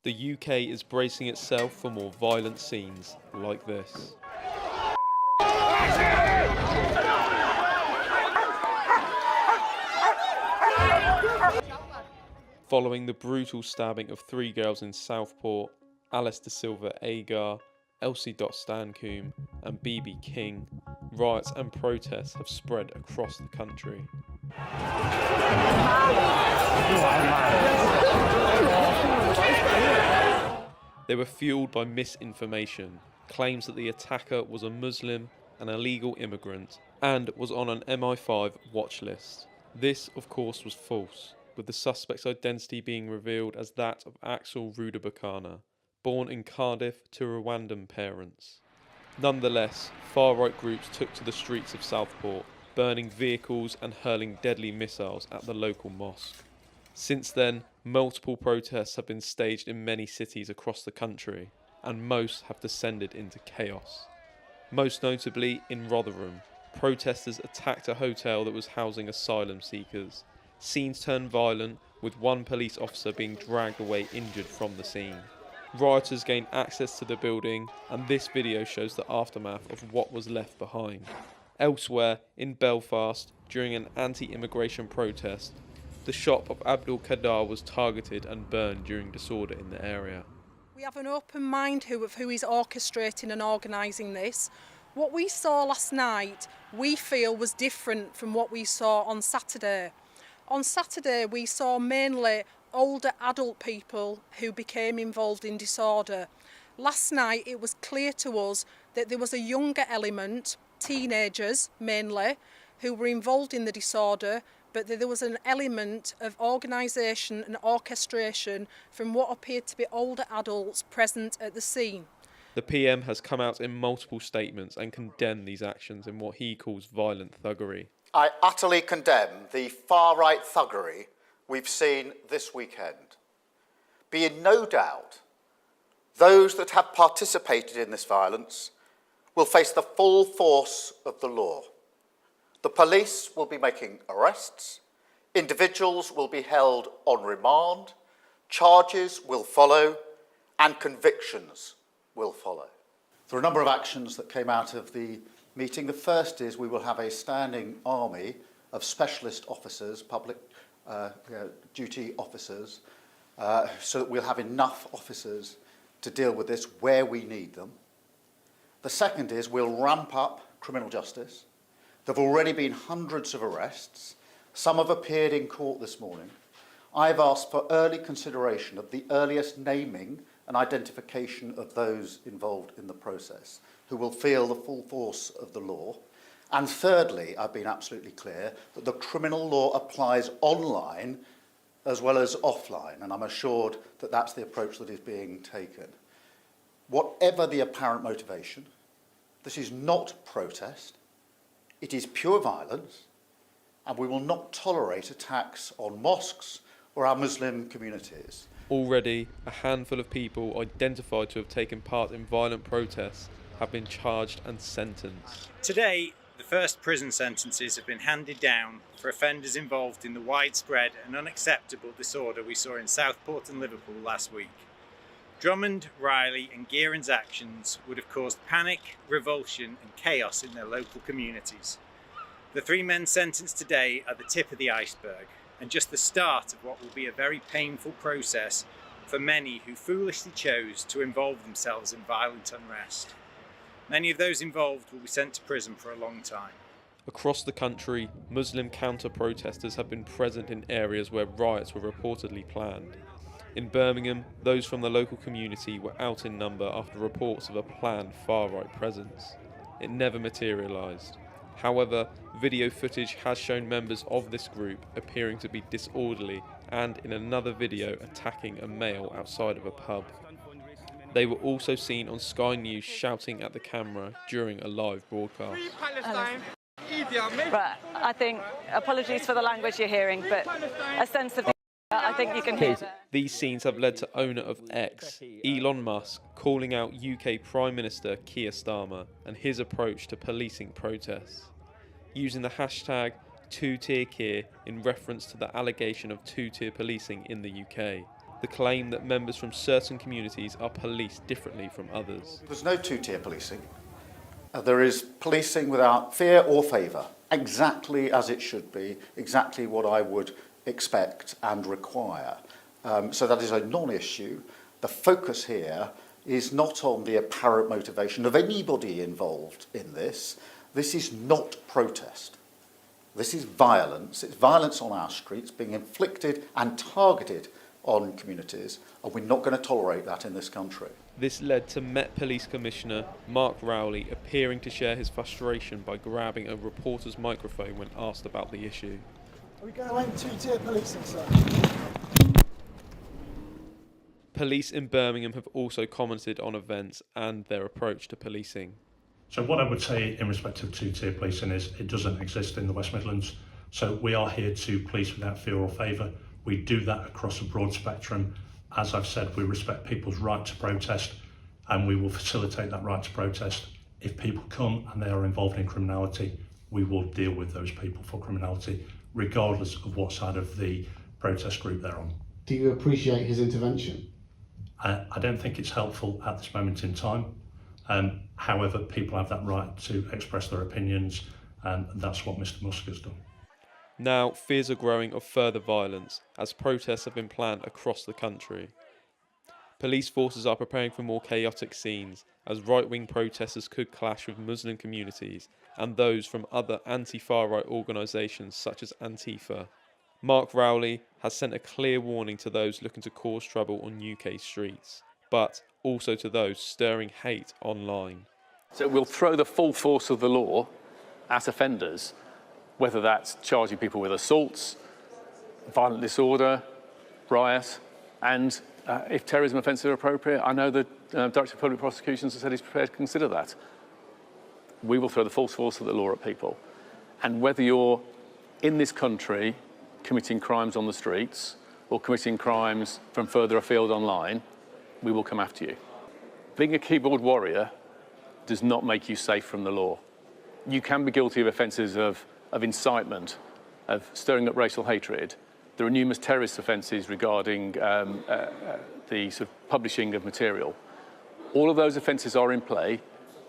The UK is bracing itself for more violent scenes like this. Following the brutal stabbing of 3 girls in Southport, Alice De Silva Agar, Elsie Stancombe and BB King, riots and protests have spread across the country. They were fueled by misinformation, claims that the attacker was a Muslim, an illegal immigrant, and was on an MI5 watch list. This, of course, was false, with the suspect's identity being revealed as that of Axel Rudabakana, born in Cardiff to Rwandan parents. Nonetheless, far-right groups took to the streets of Southport, burning vehicles and hurling deadly missiles at the local mosque. Since then, multiple protests have been staged in many cities across the country, and most have descended into chaos. Most notably in Rotherham, protesters attacked a hotel that was housing asylum seekers. Scenes turned violent, with one police officer being dragged away injured from the scene. Rioters gained access to the building, and this video shows the aftermath of what was left behind. Elsewhere, in Belfast, during an anti-immigration protest, the shop of Abdul Qadar was targeted and burned during disorder in the area. We have an open mind of who is orchestrating and organising this. What we saw last night, we feel, was different from what we saw on Saturday. On Saturday, we saw mainly older adult people who became involved in disorder. Last night, it was clear to us that there was a younger element, teenagers mainly, who were involved in the disorder, but that there was an element of organisation and orchestration from what appeared to be older adults present at the scene. The PM has come out in multiple statements and condemned these actions in what he calls violent thuggery. I utterly condemn the far-right thuggery we've seen this weekend. Be in no doubt, those that have participated in this violence will face the full force of the law. The police will be making arrests, individuals will be held on remand, charges will follow, and convictions will follow. There are a number of actions that came out of the meeting. The first is we will have a standing army of specialist officers, public duty officers, so that we'll have enough officers to deal with this where we need them. The second is we'll ramp up criminal justice. There have already been hundreds of arrests. Some have appeared in court this morning. I've asked for early consideration of the earliest naming and identification of those involved in the process, who will feel the full force of the law. And thirdly, I've been absolutely clear that the criminal law applies online as well as offline, and I'm assured that that's the approach that is being taken. Whatever the apparent motivation, this is not protest, it is pure violence, and we will not tolerate attacks on mosques or our Muslim communities. Already, a handful of people identified to have taken part in violent protests have been charged and sentenced. Today, the first prison sentences have been handed down for offenders involved in the widespread and unacceptable disorder we saw in Southport and Liverpool last week. Drummond, Riley and Gearon's actions would have caused panic, revulsion and chaos in their local communities. The 3 men sentenced today are the tip of the iceberg, and just the start of what will be a very painful process for many who foolishly chose to involve themselves in violent unrest. Many of those involved will be sent to prison for a long time. Across the country, Muslim counter-protesters have been present in areas where riots were reportedly planned. In Birmingham, those from the local community were out in number after reports of a planned far-right presence. It never materialised. However, video footage has shown members of this group appearing to be disorderly and in another video attacking a male outside of a pub. They were also seen on Sky News shouting at the camera during a live broadcast. But I think, apologies for the language you're hearing, but a sense of I think you can hear that. These scenes have led to owner of X, Elon Musk, calling out UK Prime Minister Keir Starmer and his approach to policing protests, using the hashtag 2-tier Keir in reference to the allegation of 2-tier policing in the UK. the claim that members from certain communities are policed differently from others. There's no two-tier policing. There is policing without fear or favour, exactly as it should be, exactly what I would expect and require. So that is a non-issue. The focus here is not on the apparent motivation of anybody involved in this. This is not protest. This is violence. It's violence on our streets being inflicted and targeted on communities, and we're not going to tolerate that in this country. This led to Met Police Commissioner Mark Rowley appearing to share his frustration by grabbing a reporter's microphone when asked about the issue. Are we going to two-tier policing, sir? Police in Birmingham have also commented on events and their approach to policing. So what I would say in respect of two-tier policing is it doesn't exist in the West Midlands. So we are here to police without fear or favour. We do that across a broad spectrum. As I've said, we respect people's right to protest, and we will facilitate that right to protest. If people come and they are involved in criminality, we will deal with those people for criminality, regardless of what side of the protest group they're on. Do you appreciate his intervention? I don't think it's helpful at this moment in time. However, people have that right to express their opinions, and that's what Mr Musk has done. Now, fears are growing of further violence as protests have been planned across the country. Police forces are preparing for more chaotic scenes as right-wing protesters could clash with Muslim communities and those from other anti-far right organisations such as Antifa. Mark Rowley has sent a clear warning to those looking to cause trouble on UK streets, but also to those stirring hate online. So we'll throw the full force of the law at offenders, whether that's charging people with assaults, violent disorder, riot, and if terrorism offences are appropriate, I know the Director of Public Prosecutions has said he's prepared to consider that. We will throw the full force of the law at people. And whether you're in this country committing crimes on the streets or committing crimes from further afield online, we will come after you. Being a keyboard warrior does not make you safe from the law. You can be guilty of offences of incitement, of stirring up racial hatred. There are numerous terrorist offences regarding the sort of publishing of material. All of those offences are in play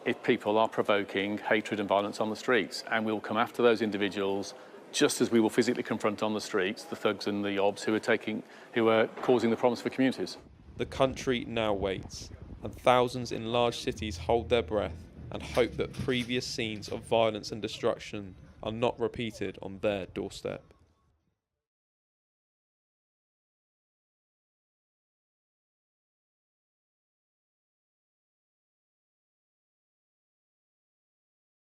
if people are provoking hatred and violence on the streets, and we will come after those individuals just as we will physically confront on the streets the thugs and the obs who are causing the problems for communities. The country now waits, and thousands in large cities hold their breath and hope that previous scenes of violence and destruction are not repeated on their doorstep.